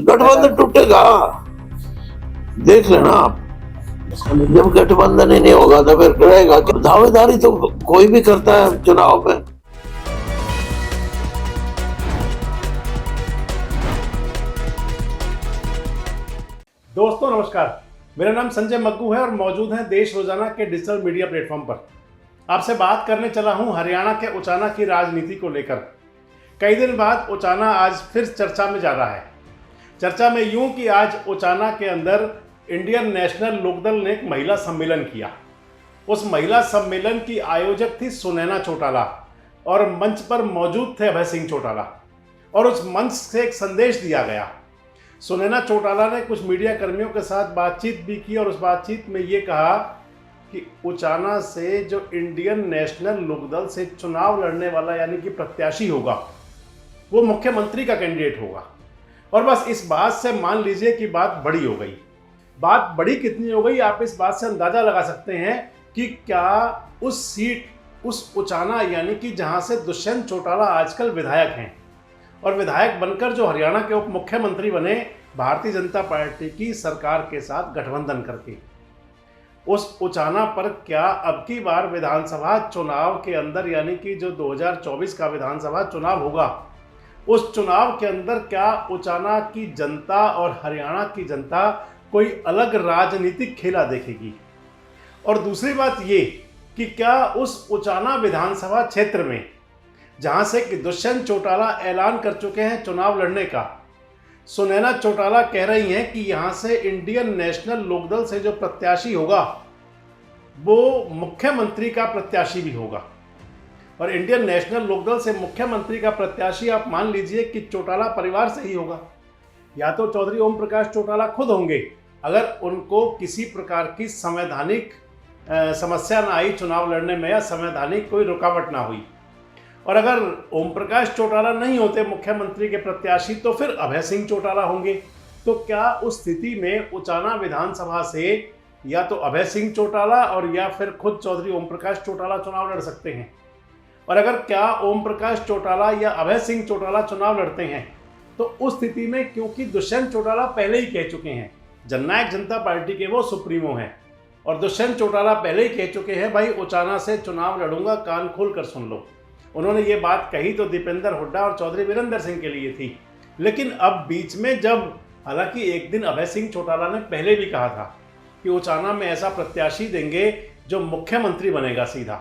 गठबंधन टूटेगा, देख लेना आप। जब गठबंधन ही नहीं होगा तो फिर रहेगा क्या? दावेदारी तो कोई भी करता है चुनाव में। दोस्तों नमस्कार, मेरा नाम संजय मग्गू है और मौजूद हैं देश रोजाना के डिजिटल मीडिया प्लेटफॉर्म पर। आपसे बात करने चला हूं हरियाणा के उचाना की राजनीति को लेकर। कई दिन बाद उचाना आज फिर चर्चा में जा रहा है। चर्चा में यूं कि आज उचाना के अंदर इंडियन नेशनल लोकदल ने एक महिला सम्मेलन किया। उस महिला सम्मेलन की आयोजक थी सुनैना चौटाला और मंच पर मौजूद थे अभय सिंह चौटाला, और उस मंच से एक संदेश दिया गया। सुनैना चौटाला ने कुछ मीडिया कर्मियों के साथ बातचीत भी की और उस बातचीत में ये कहा कि उचाना से जो इंडियन नेशनल लोकदल से चुनाव लड़ने वाला यानी कि प्रत्याशी होगा वो मुख्यमंत्री का कैंडिडेट होगा। और बस इस बात से मान लीजिए कि बात बड़ी हो गई। बात बड़ी कितनी हो गई, आप इस बात से अंदाजा लगा सकते हैं कि क्या उस सीट, उस उचाना यानी कि जहां से दुष्यंत चौटाला आजकल विधायक हैं और विधायक बनकर जो हरियाणा के उप मुख्यमंत्री बने भारतीय जनता पार्टी की सरकार के साथ गठबंधन करके, उस उचाना पर क्या अब की बार विधानसभा चुनाव के अंदर यानी कि जो 2024 का विधानसभा चुनाव होगा, उस चुनाव के अंदर क्या उचाना की जनता और हरियाणा की जनता कोई अलग राजनीतिक खेला देखेगी? और दूसरी बात ये कि क्या उस उचाना विधानसभा क्षेत्र में जहां से कि दुष्यंत चौटाला ऐलान कर चुके हैं चुनाव लड़ने का, सुनैना चौटाला कह रही हैं कि यहां से इंडियन नेशनल लोकदल से जो प्रत्याशी होगा वो मुख्यमंत्री का प्रत्याशी भी होगा। और इंडियन नेशनल लोकदल से मुख्यमंत्री का प्रत्याशी आप मान लीजिए कि चौटाला परिवार से ही होगा, या तो चौधरी ओम प्रकाश चौटाला खुद होंगे अगर उनको किसी प्रकार की संवैधानिक समस्या ना आई चुनाव लड़ने में या संवैधानिक कोई रुकावट ना हुई। और अगर ओम प्रकाश चौटाला नहीं होते मुख्यमंत्री के प्रत्याशी तो फिर अभय सिंह चौटाला होंगे। तो क्या उस स्थिति में उचाना विधानसभा से या तो अभय सिंह चौटाला और या फिर खुद चौधरी ओम प्रकाश चौटाला चुनाव लड़ सकते हैं? और अगर क्या ओम प्रकाश चौटाला या अभय सिंह चौटाला चुनाव लड़ते हैं तो उस स्थिति में, क्योंकि दुष्यंत चौटाला पहले ही कह चुके हैं, जननायक जनता पार्टी के वो सुप्रीमो हैं और दुष्यंत चौटाला पहले ही कह चुके हैं भाई उचाना से चुनाव लड़ूंगा, कान खोल कर सुन लो। उन्होंने ये बात कही तो दीपेंद्र हुड्डा और चौधरी वीरेंद्र सिंह के लिए थी, लेकिन अब बीच में जब, हालांकि एक दिन अभय सिंह चौटाला ने पहले भी कहा था कि उचाना में ऐसा प्रत्याशी देंगे जो मुख्यमंत्री बनेगा सीधा,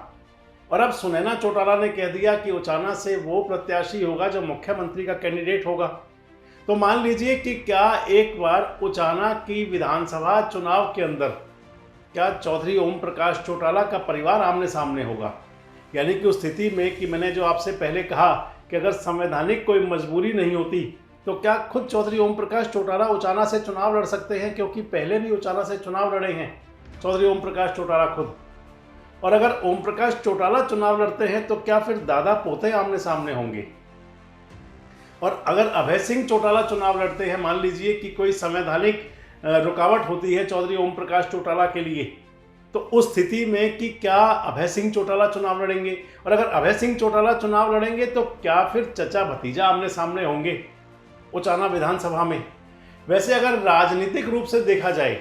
और अब सुनैना चौटाला ने कह दिया कि उचाना से वो प्रत्याशी होगा जो मुख्यमंत्री का कैंडिडेट होगा। तो मान लीजिए कि क्या एक बार उचाना की विधानसभा चुनाव के अंदर क्या चौधरी ओम प्रकाश चौटाला का परिवार आमने सामने होगा? यानी कि उस स्थिति में कि मैंने जो आपसे पहले कहा कि अगर संवैधानिक कोई मजबूरी नहीं होती तो क्या खुद चौधरी ओम प्रकाश चौटाला उचाना से चुनाव लड़ सकते हैं, क्योंकि पहले भी उचाना से चुनाव लड़े हैं चौधरी ओम प्रकाश चौटाला खुद। और अगर ओम प्रकाश चौटाला चुनाव लड़ते हैं तो क्या फिर दादा पोते आमने सामने होंगे? और अगर अभय सिंह चौटाला चुनाव लड़ते हैं, मान लीजिए कि कोई संवैधानिक रुकावट होती है चौधरी ओम प्रकाश चौटाला के लिए, तो उस स्थिति में कि क्या अभय सिंह चौटाला चुनाव लड़ेंगे? और अगर अभय सिंह चौटाला चुनाव लड़ेंगे तो क्या फिर चचा भतीजा आमने सामने होंगे उचाना विधानसभा में? वैसे अगर राजनीतिक रूप से देखा जाए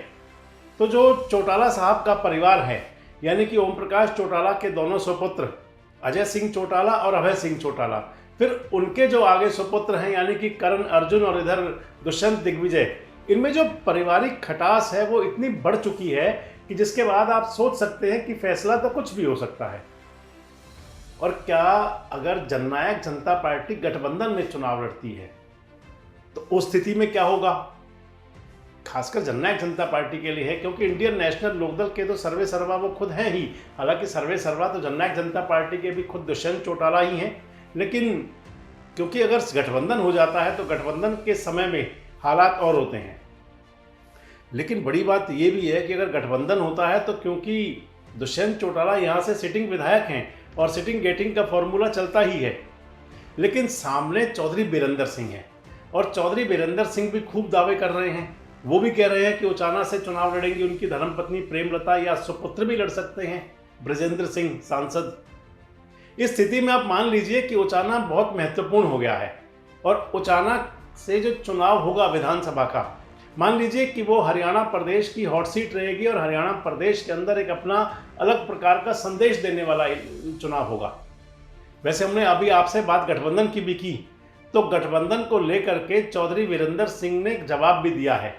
तो जो चौटाला साहब का परिवार है यानी कि ओम प्रकाश चौटाला के दोनों सुपुत्र अजय सिंह चौटाला और अभय सिंह चौटाला, फिर उनके जो आगे सुपुत्र हैं यानी कि करण अर्जुन और इधर दुष्यंत दिग्विजय, इनमें जो पारिवारिक खटास है वो इतनी बढ़ चुकी है कि जिसके बाद आप सोच सकते हैं कि फैसला तो कुछ भी हो सकता है। और क्या अगर जननायक जनता पार्टी गठबंधन में चुनाव लड़ती है तो उस स्थिति में क्या होगा? खासकर जननायक जनता पार्टी के लिए है, क्योंकि इंडियन नेशनल लोकदल के तो सर्वे सर्वा वो खुद हैं ही। हालांकि सर्वे सर्वा तो जननायक जनता पार्टी के भी खुद दुष्यंत चौटाला ही हैं, लेकिन क्योंकि अगर गठबंधन हो जाता है तो गठबंधन के समय में हालात और होते हैं। लेकिन बड़ी बात ये भी है कि अगर गठबंधन होता है तो क्योंकि दुष्यंत चौटाला यहाँ से सिटिंग विधायक हैं और सिटिंग गेटिंग का फॉर्मूला चलता ही है, लेकिन सामने चौधरी वीरेंद्र सिंह हैं और चौधरी वीरेंद्र सिंह भी खूब दावे कर रहे हैं। वो भी कह रहे हैं कि उचाना से चुनाव लड़ेंगी उनकी धर्मपत्नी प्रेमलता या सुपुत्र भी लड़ सकते हैं ब्रजेंद्र सिंह सांसद। इस स्थिति में आप मान लीजिए कि उचाना बहुत महत्वपूर्ण हो गया है और उचाना से जो चुनाव होगा विधानसभा का, मान लीजिए कि वो हरियाणा प्रदेश की हॉट सीट रहेगी और हरियाणा प्रदेश के अंदर एक अपना अलग प्रकार का संदेश देने वाला चुनाव होगा। वैसे हमने अभी आपसे बात गठबंधन की भी की, तो गठबंधन को लेकर के चौधरी वीरेंद्र सिंह ने जवाब भी दिया है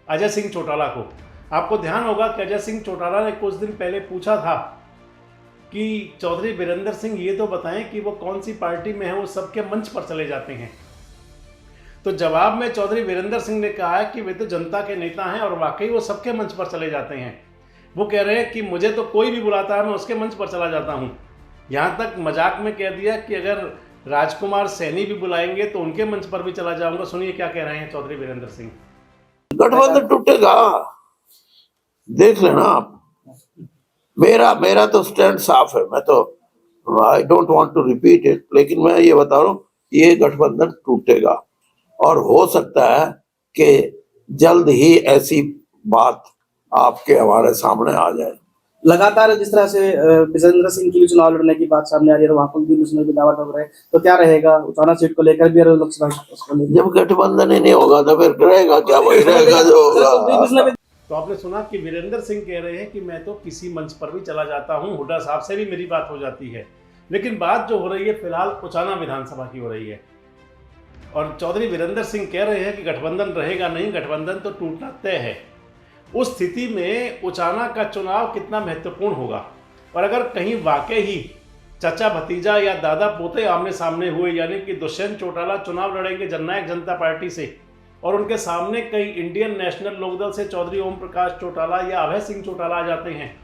अजय सिंह चौटाला को। आपको ध्यान होगा कि अजय सिंह चौटाला ने कुछ दिन पहले पूछा था कि चौधरी वीरेंद्र सिंह ये तो बताएं कि वो कौन सी पार्टी में है, वो सबके मंच पर चले जाते हैं। तो जवाब में चौधरी वीरेंद्र सिंह ने कहा है कि वे तो जनता के नेता हैं और वाकई वो सबके मंच पर चले जाते हैं। वो कह रहे हैं कि मुझे तो कोई भी बुलाता है मैं उसके मंच पर चला जाता हूँ। यहाँ तक मजाक में कह दिया कि अगर राजकुमार सैनी भी बुलाएंगे तो उनके मंच पर भी चला जाऊंगा। सुनिए क्या कह रहे हैं चौधरी वीरेंद्र सिंह। गठबंधन टूटेगा, देख लेना आप। मेरा तो स्टैंड साफ है। मैं तो I don't want to repeat it, लेकिन मैं ये बता रहा हूँ ये गठबंधन टूटेगा और हो सकता है कि जल्द ही ऐसी बात आपके हमारे सामने आ जाए। लगातार जिस तरह से विजेंद्र सिंह की भी चुनाव लड़ने की बात सामने आ रही है, वहां कुलदीप उसमें भी दावा कर रहे हैं, तो क्या रहेगा उचाना सीट को लेकर भी लोकसभा उसको लेकर? जब गठबंधन ही नहीं होगा तो फिर रहेगा क्या? वही रहेगा जो होगा। तो आपने सुना कि वीरेंद्र सिंह कह रहे हैं कि मैं तो किसी मंच पर भी चला जाता हूं, हुड्डा साहब से भी मेरी बात हो जाती है। लेकिन बात जो हो रही है फिलहाल उचाना विधानसभा की हो रही है और चौधरी वीरेंद्र सिंह कह रहे हैं कि गठबंधन रहेगा नहीं, गठबंधन तो टूटना तय है। उस स्थिति में उचाना का चुनाव कितना महत्वपूर्ण होगा और अगर कहीं वाकई ही चाचा भतीजा या दादा पोते आमने सामने हुए, यानी कि दुष्यंत चौटाला चुनाव लड़ेंगे जननायक जनता पार्टी से और उनके सामने कई इंडियन नेशनल लोकदल से चौधरी ओम प्रकाश चौटाला या अभय सिंह चौटाला आ जाते हैं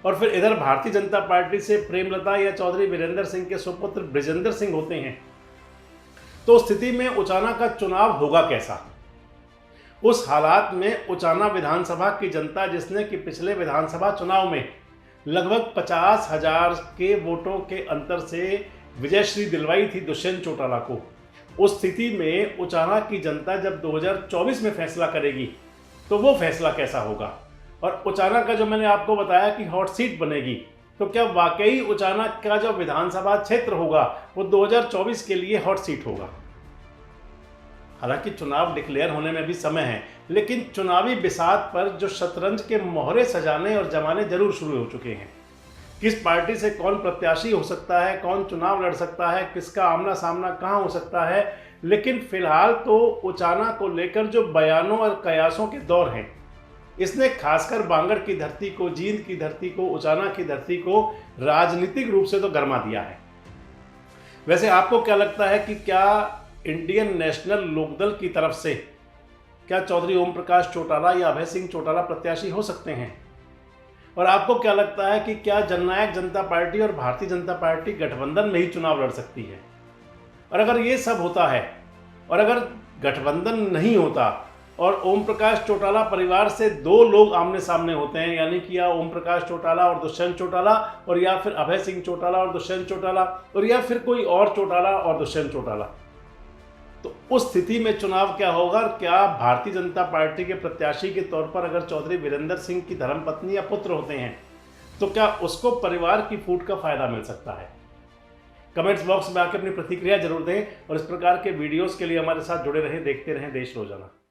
और फिर इधर भारतीय जनता पार्टी से प्रेमलता या चौधरी वीरेंद्र सिंह के सुपुत्र ब्रिजेंद्र सिंह होते हैं, तो स्थिति में उचाना का चुनाव होगा कैसा? उस हालात में उचाना विधानसभा की जनता, जिसने कि पिछले विधानसभा चुनाव में लगभग 50,000 के वोटों के अंतर से विजयश्री दिलवाई थी दुष्यंत चौटाला को, उस स्थिति में उचाना की जनता जब 2024 में फैसला करेगी तो वो फैसला कैसा होगा? और उचाना का जो मैंने आपको बताया कि हॉट सीट बनेगी, तो क्या वाकई उचाना का जो विधानसभा क्षेत्र होगा वो 2024 के लिए हॉट सीट होगा? हालांकि चुनाव डिक्लेयर होने में भी समय है, लेकिन चुनावी बिसात पर जो शतरंज के मोहरे सजाने और जमाने जरूर शुरू हो चुके हैं। किस पार्टी से कौन प्रत्याशी हो सकता है, कौन चुनाव लड़ सकता है, किसका आमना सामना कहाँ हो सकता है, लेकिन फिलहाल तो उचाना को लेकर जो बयानों और कयासों के दौर हैं, इसने खासकर बांगड़ की धरती को, जींद की धरती को, उचाना की धरती को राजनीतिक रूप से तो गरमा दिया है। वैसे आपको क्या लगता है कि क्या इंडियन नेशनल लोकदल की तरफ से क्या चौधरी ओम प्रकाश चौटाला या अभय सिंह चौटाला प्रत्याशी हो सकते हैं? और आपको क्या लगता है कि क्या जननायक जनता पार्टी और भारतीय जनता पार्टी गठबंधन में ही चुनाव लड़ सकती है? और अगर ये सब होता है और अगर गठबंधन नहीं होता और ओम प्रकाश चौटाला परिवार से 2 लोग आमने सामने होते हैं, यानी कि या ओम प्रकाश चौटाला और दुष्यंत चौटाला, और या फिर अभय सिंह चौटाला और दुष्यंत चौटाला, और या फिर कोई और चौटाला और दुष्यंत चौटाला, तो उस स्थिति में चुनाव क्या होगा? क्या भारतीय जनता पार्टी के प्रत्याशी के तौर पर अगर चौधरी वीरेंद्र सिंह की धर्मपत्नी या पुत्र होते हैं तो क्या उसको परिवार की फूट का फायदा मिल सकता है? कमेंट्स बॉक्स में आकर अपनी प्रतिक्रिया जरूर दें और इस प्रकार के वीडियोस के लिए हमारे साथ जुड़े रहें, देखते रहें देश रोजाना।